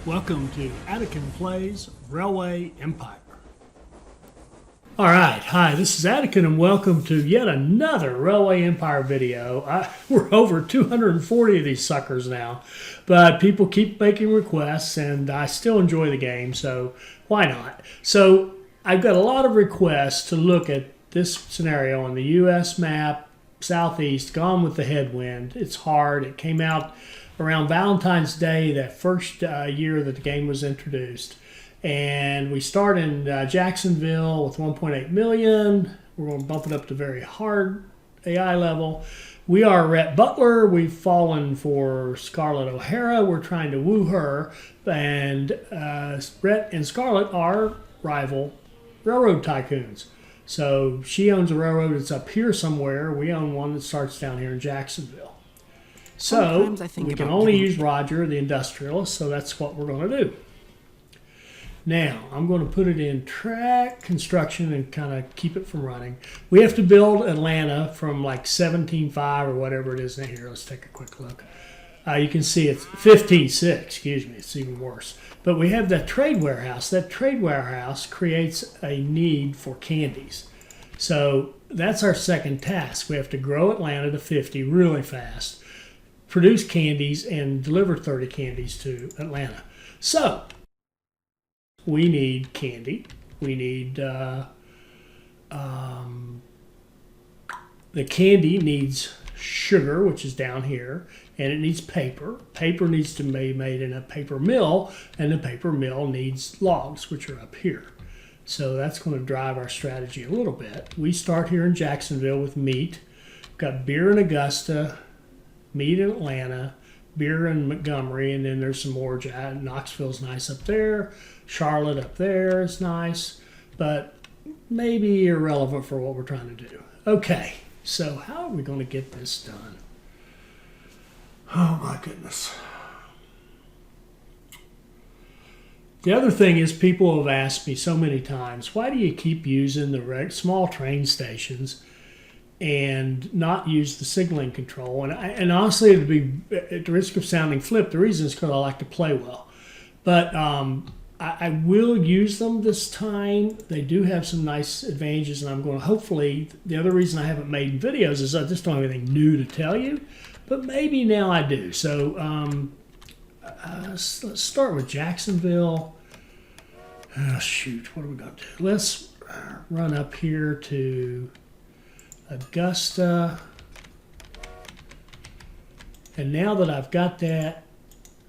Welcome to Attican Plays Railway Empire. Alright, hi, this is Attican and welcome to yet another Railway Empire video. We're over 240 of these suckers now, but people keep making requests and I still enjoy the game, so why not? So I've got a lot of requests to look at this scenario on the US map, Southeast, Gone With the Headwind. It's hard. It came out around Valentine's Day, that first year that the game was introduced. And we start in Jacksonville with 1.8 million. We're going to bump it up to very hard AI level. We are Rhett Butler. We've fallen for Scarlett O'Hara. We're trying to woo her. And Rhett and Scarlett are rival railroad tycoons. So she owns a railroad that's up here somewhere. We own one that starts down here in Jacksonville. So we can only use Roger, the industrialist, so that's what we're going to do. Now, I'm going to put it in track construction and kind of keep it from running. We have to build Atlanta from like 17.5 or whatever it is in here. Let's take a quick look. You can see it's 15.6, excuse me, it's even worse. But we have that trade warehouse. That trade warehouse creates a need for candies. So that's our second task. We have to grow Atlanta to 50 really fast, produce candies, and deliver 30 candies to Atlanta. So we need candy. We need the candy needs sugar, which is down here, and it needs paper. Paper needs to be made in a paper mill, and the paper mill needs logs, which are up here. So that's going to drive our strategy a little bit. We start here in Jacksonville with meat. We've got beer in Augusta, meat in Atlanta, beer in Montgomery, and then there's some more. Knoxville's nice up there. Charlotte up there is nice, but maybe irrelevant for what we're trying to do. Okay, so how are we going to get this done? Oh my goodness. The other thing is people have asked me so many times, why do you keep using the small train stations and not use the signaling control? And honestly, it'd be at the risk of sounding flip, the reason is because I like to play well. But I will use them this time. They do have some nice advantages, and I'm going to hopefully, the other reason I haven't made videos is I just don't have anything new to tell you, but maybe now I do. So let's start with Jacksonville. Oh, shoot, what are we going to do? Let's run up here to Augusta. And now that I've got that,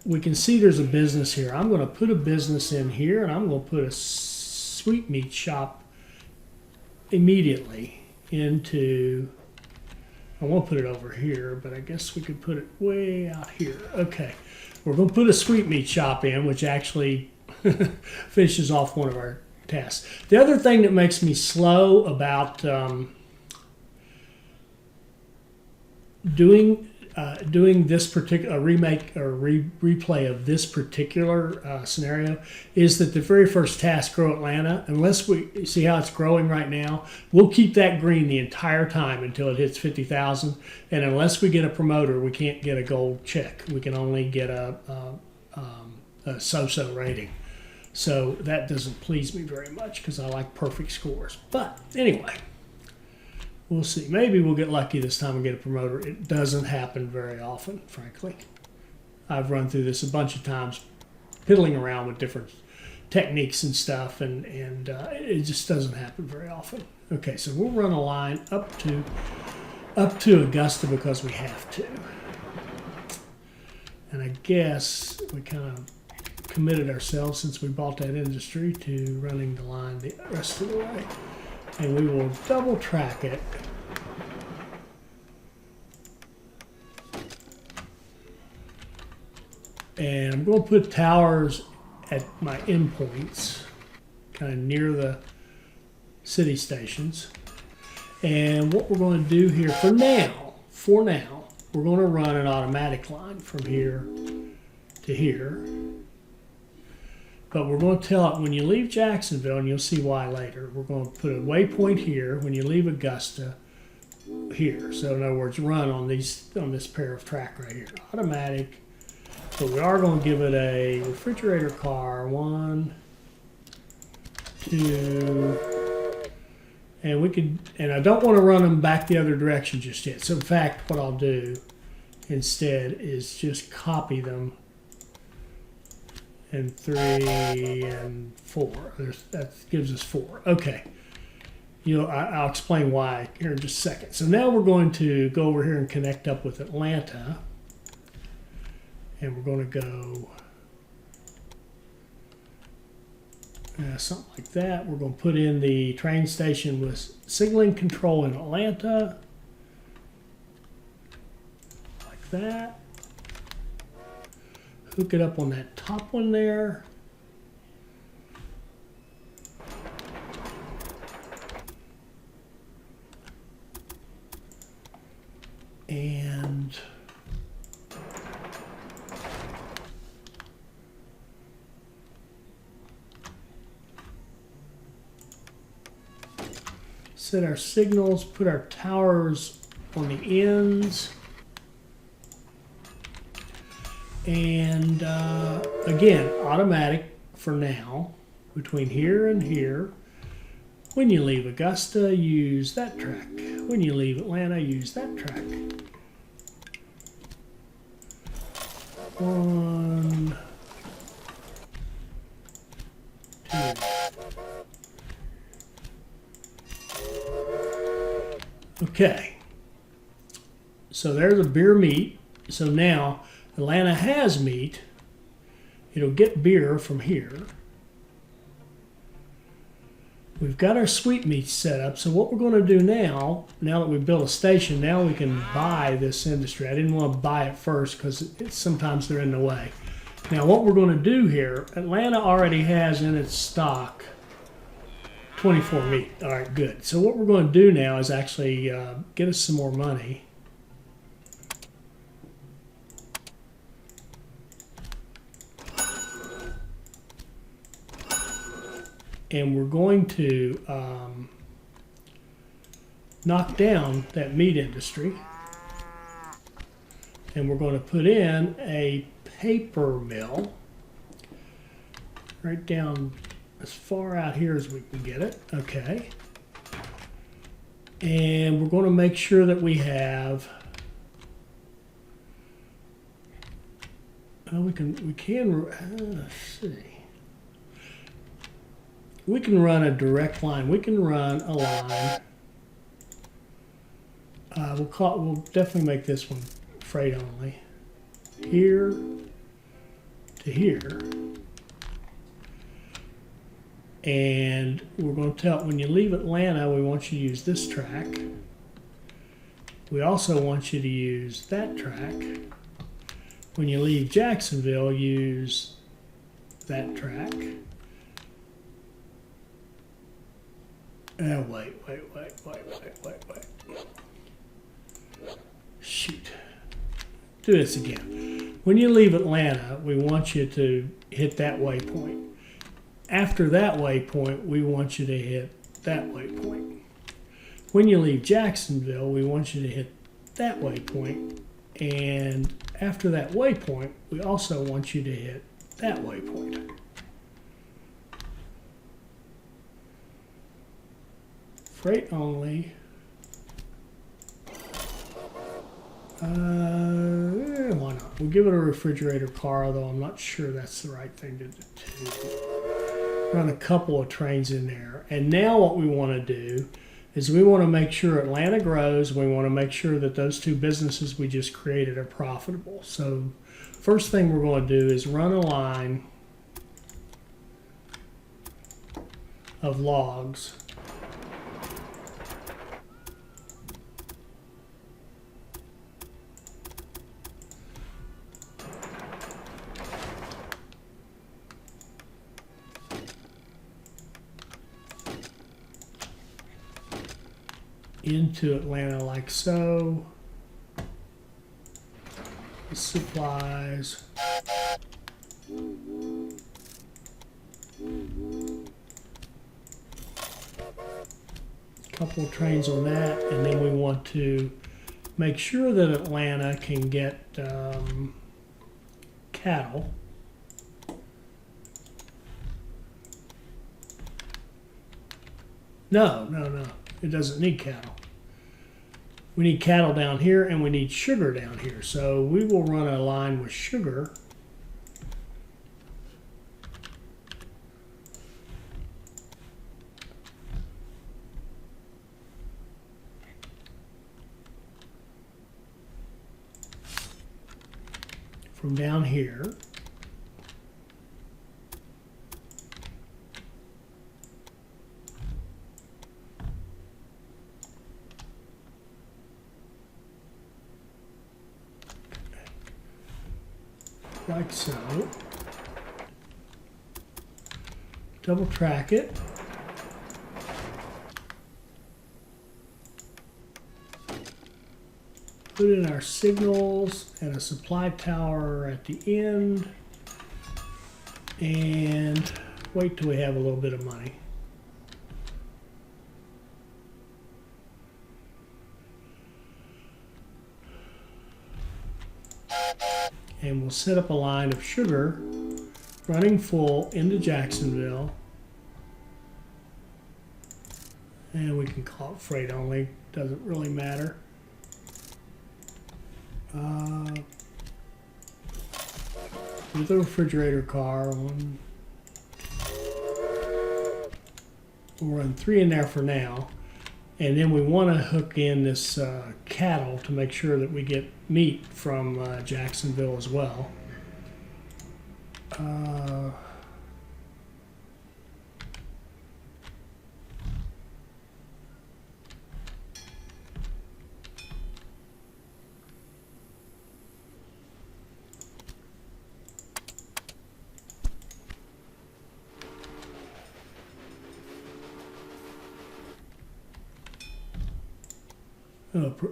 we can see there's a business here. I'm going to put a business in here, and I'm going to put a sweetmeat shop immediately into, I won't put it over here, but I guess we could put it way out here. Okay, we're going to put a sweetmeat shop in, which actually finishes off one of our tasks. The other thing that makes me slow about doing this particular remake or replay of this particular scenario is that the very first task, grow Atlanta, unless we see how it's growing right now, we'll keep that green the entire time until it hits 50,000. And unless we get a promoter, we can't get a gold check. We can only get a so-so rating. So that doesn't please me very much because I like perfect scores. But anyway, we'll see. Maybe we'll get lucky this time and get a promoter. It doesn't happen very often, frankly. I've run through this a bunch of times, piddling around with different techniques and stuff, and it just doesn't happen very often. Okay, so we'll run a line up to Augusta because we have to. And I guess we kind of committed ourselves, since we bought that industry, to running the line the rest of the way. And we will double track it. And I'm going to put towers at my endpoints, kind of near the city stations. And what we're going to do here for now, we're going to run an automatic line from here to here. But we're going to tell it when you leave Jacksonville, and you'll see why later, we're going to put a waypoint here when you leave Augusta here. So in other words, run on this pair of track right here. Automatic But we are going to give it a refrigerator car. 1, 2, and we could, and I don't want to run them back the other direction just yet. So in fact, what I'll do instead is just copy them. And 3 and 4. That gives us 4. Okay. I'll explain why here in just a second. So now we're going to go over here and connect up with Atlanta. And we're going to go something like that. We're going to put in the train station with signaling control in Atlanta. Like that. Hook it up on that top one there. And set our signals, put our towers on the ends. And again, automatic for now, between here and here. When you leave Augusta, use that track. When you leave Atlanta, use that track. 1, 2. Okay. So there's a beer meat. So now Atlanta has meat. It'll get beer from here. We've got our sweetmeats set up. So what we're going to do now that we've built a station, now we can buy this industry. I didn't want to buy it first because sometimes they're in the way. Now what we're going to do here, Atlanta already has in its stock 24 meat. All right, good. So what we're going to do now is actually get us some more money. And we're going to knock down that meat industry. And we're going to put in a paper mill right down as far out here as we can get it. Okay. And we're going to make sure that we have, we can let's see. We can run a direct line. We can run a line. We'll definitely make this one freight only. Here to here. And we're going to tell, when you leave Atlanta, we want you to use this track. We also want you to use that track. When you leave Jacksonville, use that track. Wait. Shoot. Do this again. When you leave Atlanta, we want you to hit that waypoint. After that waypoint, we want you to hit that waypoint. When you leave Jacksonville, we want you to hit that waypoint. And after that waypoint, we also want you to hit that waypoint. Freight only. Why not? We'll give it a refrigerator car, although I'm not sure that's the right thing to do. Run a couple of trains in there. And now what we want to do is we want to make sure Atlanta grows. We want to make sure that those two businesses we just created are profitable. So first thing we're going to do is run a line of logs into Atlanta like so. Supplies. Couple of trains on that, and then we want to make sure that Atlanta can get cattle. No. It doesn't need cattle. We need cattle down here and we need sugar down here. So we will run a line with sugar. From down here. Like so. Double track it. Put in our signals and a supply tower at the end. And wait till we have a little bit of money. And we'll set up a line of sugar running full into Jacksonville. And we can call it freight only, doesn't really matter. With a refrigerator car, we'll run 3 in there for now. And then we want to hook in this cattle to make sure that we get meat from Jacksonville as well.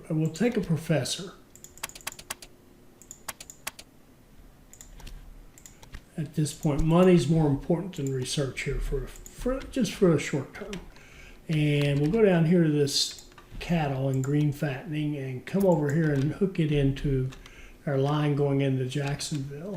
We'll take a professor. At this point, money's more important than research here just for a short term. And we'll go down here to this cattle and green fattening and come over here and hook it into our line going into Jacksonville.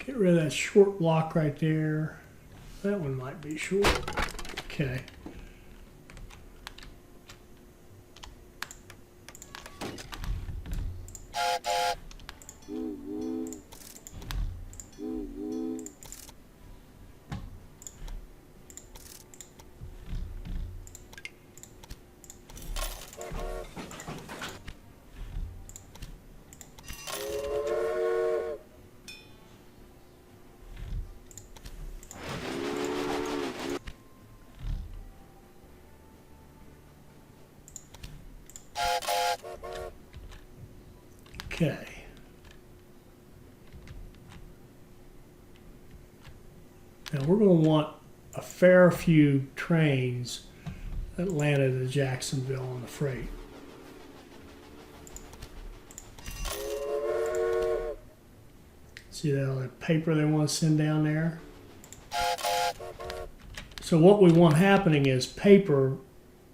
Get rid of that short block right there. That one might be short. Okay. Okay. Now we're going to want a fair few trains Atlanta to Jacksonville on the freight. See that all that paper they want to send down there? So what we want happening is paper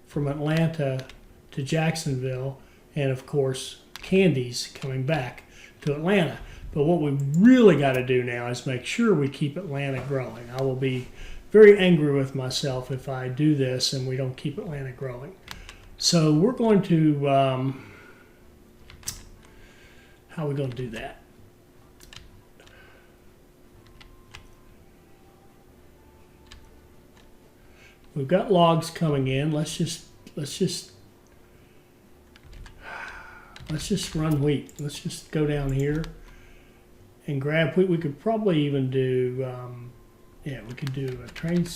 from Atlanta to Jacksonville, and of course candies coming back to Atlanta. But what we really got to do now is make sure we keep Atlanta growing. I will be very angry with myself if I do this and we don't keep Atlanta growing. So we're going to, how are we going to do that? We've got logs coming in. Let's just run wheat. Let's just go down here and grab wheat. We could probably even do, yeah, we could do a train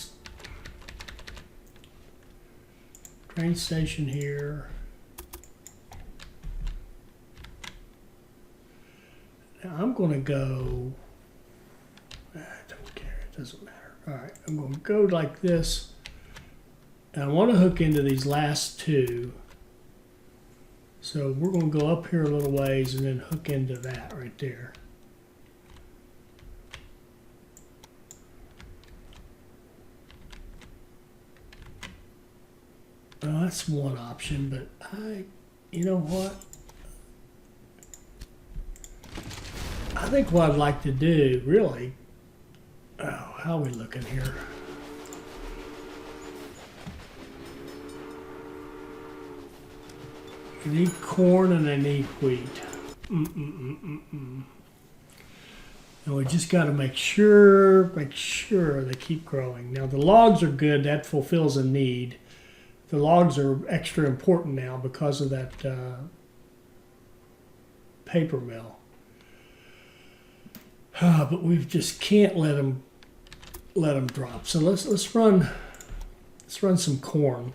station here. Now I'm going to go, I don't care, it doesn't matter. All right, I'm going to go like this. And I want to hook into these last two. So we're going to go up here a little ways and then hook into that right there. That's one option, but you know what? I think what I'd like to do, really, how are we looking here? You need corn and I need wheat. And we just got to make sure they keep growing. Now the logs are good, that fulfills a need. The logs are extra important now because of that paper mill. But we just can't let them drop. So let's run some corn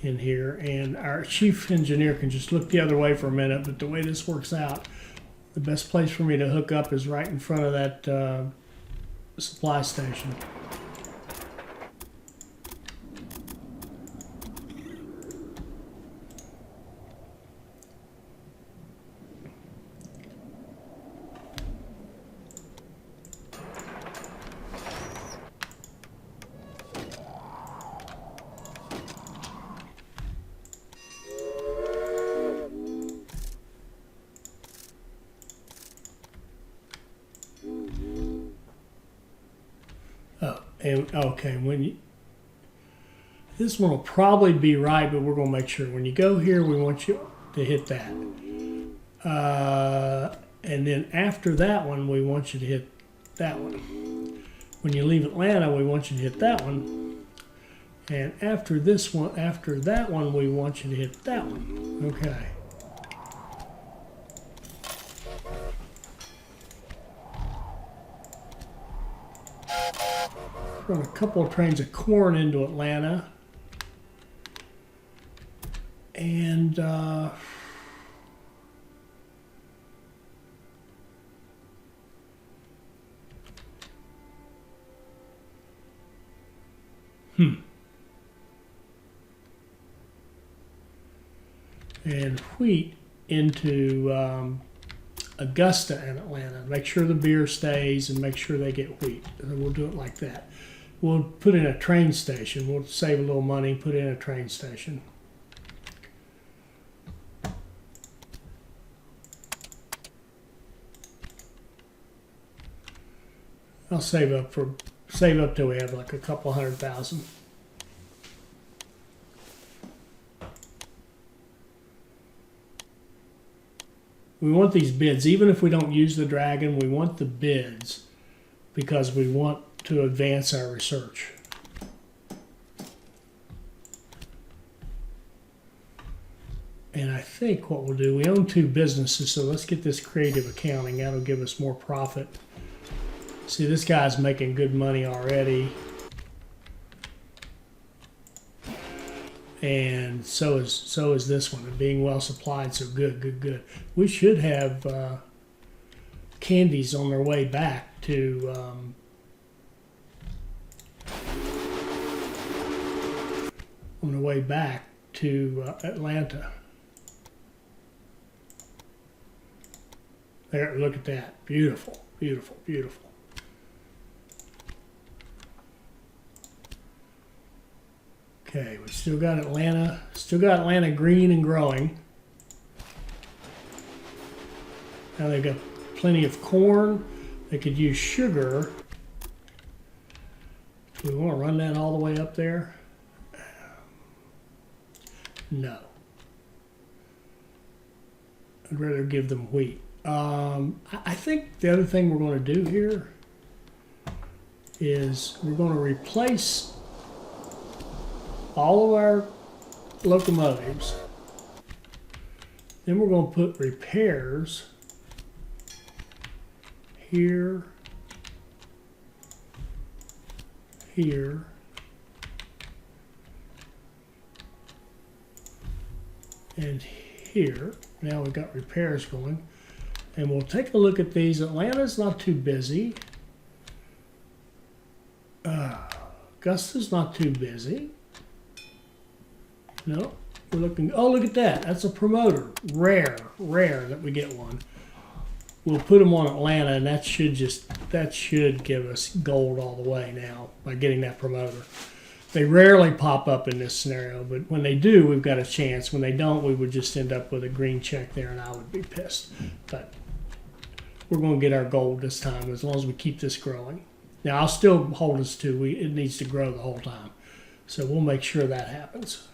in here, and our chief engineer can just look the other way for a minute. But the way this works out, the best place for me to hook up is right in front of that supply station. And okay, this one will probably be right, but we're going to make sure. When you go here, we want you to hit that. And then after that one, we want you to hit that one. When you leave Atlanta, we want you to hit that one. And after this one, after that one, we want you to hit that one. Okay. Run a couple of trains of corn into Atlanta, and and wheat into Augusta and Atlanta. Make sure the beer stays and make sure they get wheat. And we'll do it like that. We'll put in a train station. We'll save a little money, put in a train station. I'll save up till we have like a couple 100,000. We want these bids, even if we don't use the Dragon, we want the bids because we want to advance our research. And I think what we'll do, we own two businesses, so let's get this creative accounting. That'll give us more profit. See, this guy's making good money already. And so is this one, being well supplied, so good. We should have candies on their way back to Atlanta. There, look at that. Beautiful. Okay, we still got Atlanta green and growing. Now they've got plenty of corn. They could use sugar. Do we want to run that all the way up there? No. I'd rather give them wheat. I think the other thing we're going to do here is we're going to replace all of our locomotives. Then we're going to put repairs here, here, and here. Now we've got repairs going. And we'll take a look at these. Atlanta's not too busy. Augusta's not too busy. No, we're looking. Oh, look at that. That's a promoter. Rare that we get one. We'll put them on Atlanta, and that should give us gold all the way now by getting that promoter. They rarely pop up in this scenario, but when they do, we've got a chance. When they don't, we would just end up with a green check there, and I would be pissed. But we're going to get our gold this time as long as we keep this growing. Now, I'll still hold us to it needs to grow the whole time. So we'll make sure that happens.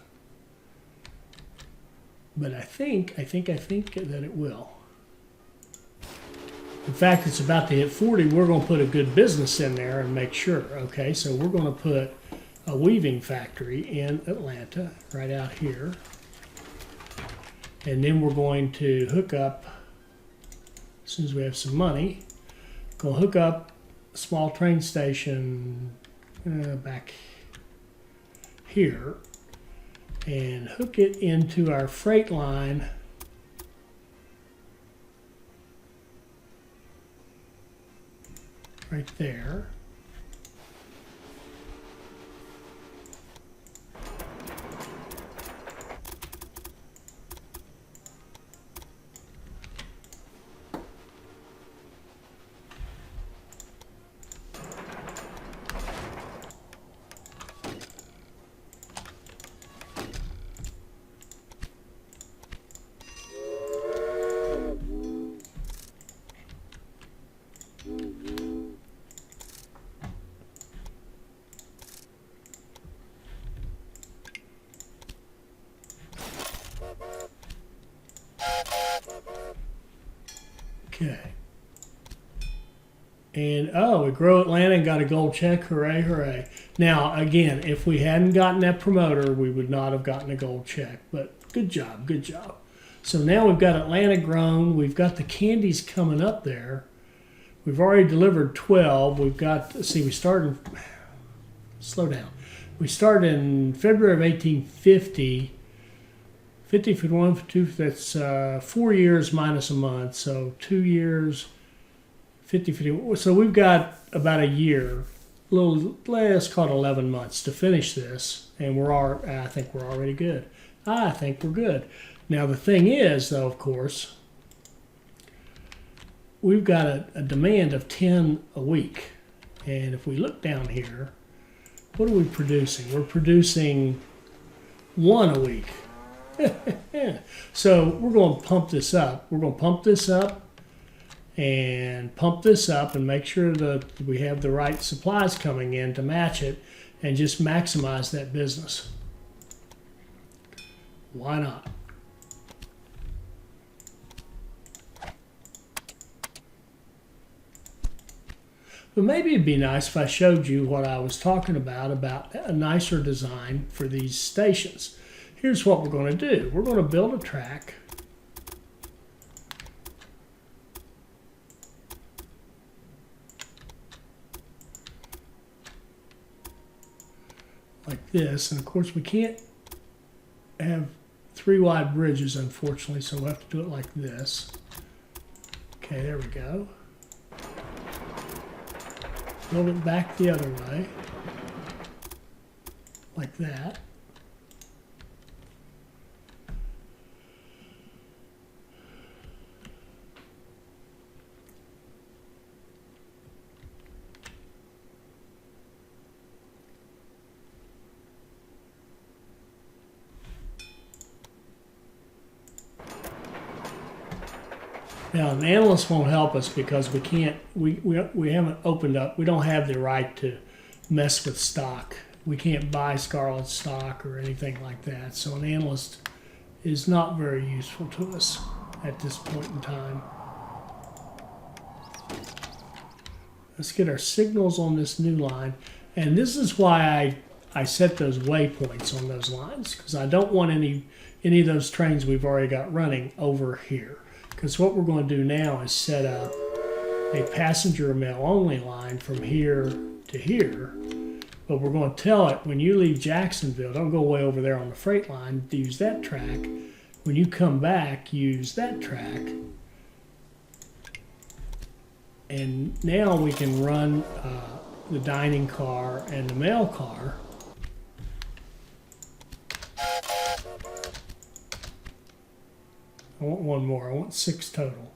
But I think that it will. In fact, it's about to hit 40. We're going to put a good business in there and make sure. Okay, so we're going to put a weaving factory in Atlanta, right out here. And then we're going to hook up, as soon as we have some money, go hook up a small train station back here and hook it into our freight line right there. Okay. And, oh, we grow Atlanta and got a gold check. Hooray, hooray. Now, again, if we hadn't gotten that promoter, we would not have gotten a gold check. But good job, good job. So now we've got Atlanta grown. We've got the candies coming up there. We've already delivered 12. We've got, let's see, we started, slow down. We started in February of 1850. 50, 51, 52, that's 4 years minus a month. So 2 years, 50, 50. So we've got about a year, a little, let's call it 11 months to finish this. And I think we're already good. I think we're good. Now the thing is, though, of course, we've got a demand of 10 a week. And if we look down here, what are we producing? We're producing 1 a week. So we're going to pump this up. We're going to pump this up and pump this up and make sure that we have the right supplies coming in to match it and just maximize that business. Why not? But maybe it'd be nice if I showed you what I was talking about a nicer design for these stations. Here's what we're going to do. We're going to build a track. Like this. And of course we can't have 3 wide bridges, unfortunately, so we'll have to do it like this. Okay, there we go. Build it back the other way. Like that. Now, an analyst won't help us because we can't, we haven't opened up, we don't have the right to mess with stock. We can't buy Scarlet stock or anything like that. So an analyst is not very useful to us at this point in time. Let's get our signals on this new line. And this is why I set those waypoints on those lines, because I don't want any of those trains we've already got running over here. Because what we're going to do now is set up a passenger mail only line from here to here. But we're going to tell it, when you leave Jacksonville, don't go way over there on the freight line, use that track. When you come back, use that track. And now we can run the dining car and the mail car. I want one more. I want 6 total.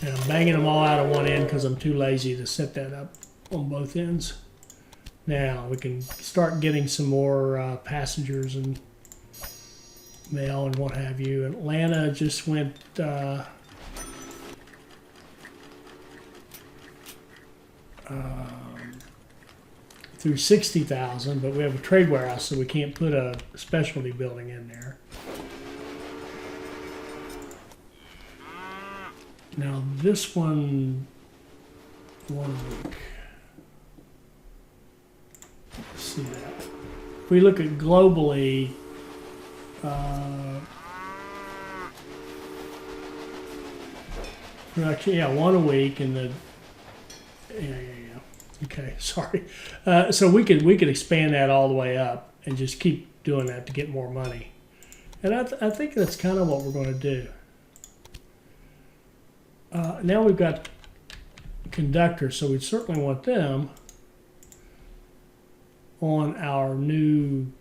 And I'm banging them all out of one end because I'm too lazy to set that up on both ends. Now we can start getting some more passengers and mail and what have you. Atlanta just went through 60,000, but we have a trade warehouse, so we can't put a specialty building in there. Now this one week. Let's see that. If we look at globally, actually, yeah, 1 a week, and the yeah. Okay, sorry. So we could expand that all the way up and just keep doing that to get more money, and I think that's kind of what we're going to do. Now we've got conductors, so we certainly want them on our new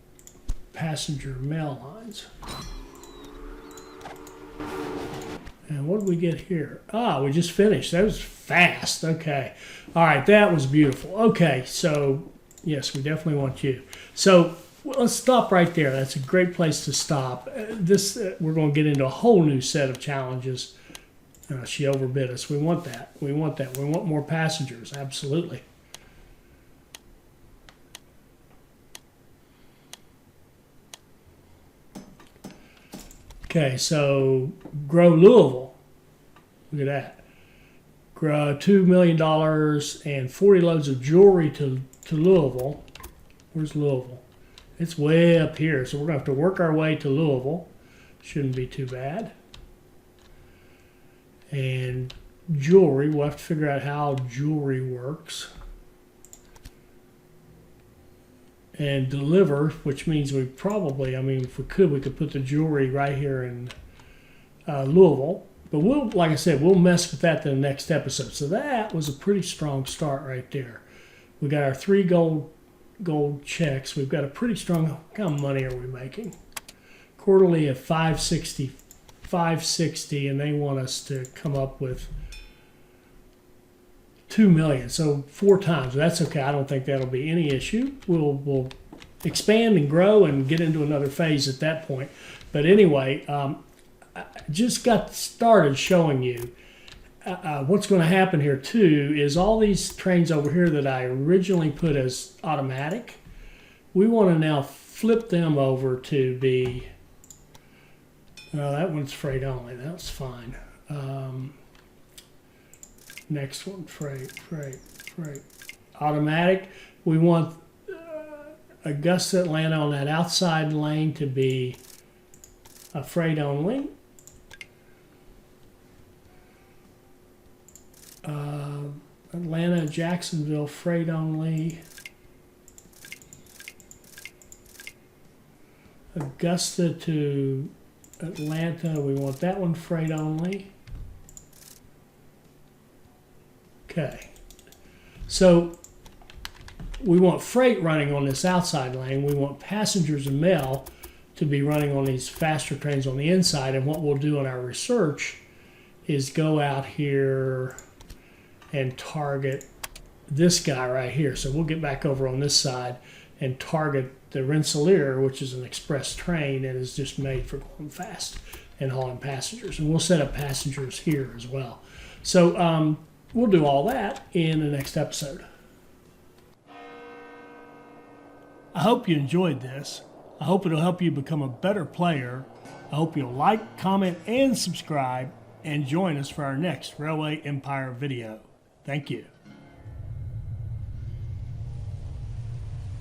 passenger mail lines. And what did we get here? Ah, we just finished. That was fast. Okay. All right, that was beautiful. Okay, so yes, we definitely want you. So let's stop right there. That's a great place to stop. We're going to get into a whole new set of challenges. She overbid us. We want that. We want that. We want more passengers. Absolutely. Okay, so grow Louisville. Look at that. Grow $2 million and 40 loads of jewelry to Louisville. Where's Louisville? It's way up here, so we're going to have to work our way to Louisville. Shouldn't be too bad. And jewelry, we'll have to figure out how jewelry works. And deliver, which means we probably, I mean, if we could put the jewelry right here in Louisville. But we'll, like I said, we'll mess with that in the next episode. So that was a pretty strong start right there. We got our 3 gold checks. We've got a pretty strong, what kind of money are we making? Quarterly of 560, and they want us to come up with 2 million, so 4 times. That's okay. I don't think that'll be any issue. We'll expand and grow and get into another phase at that point. But anyway, I just got started showing you what's going to happen here too is all these trains over here that I originally put as automatic, we want to now flip them over to be, that one's freight only. That's fine. Next one, freight. Automatic. We want Augusta, Atlanta on that outside lane to be a freight only. Atlanta, Jacksonville, freight only. Augusta to Atlanta, we want that one freight only. Okay, so we want freight running on this outside lane. We want passengers and mail to be running on these faster trains on the inside. And what we'll do in our research is go out here and target this guy right here. So we'll get back over on this side and target the Rensselaer, which is an express train and is just made for going fast and hauling passengers. And we'll set up passengers here as well. So we'll do all that in the next episode. I hope you enjoyed this. I hope it'll help you become a better player. I hope you'll like, comment, and subscribe, and join us for our next Railway Empire video. Thank you.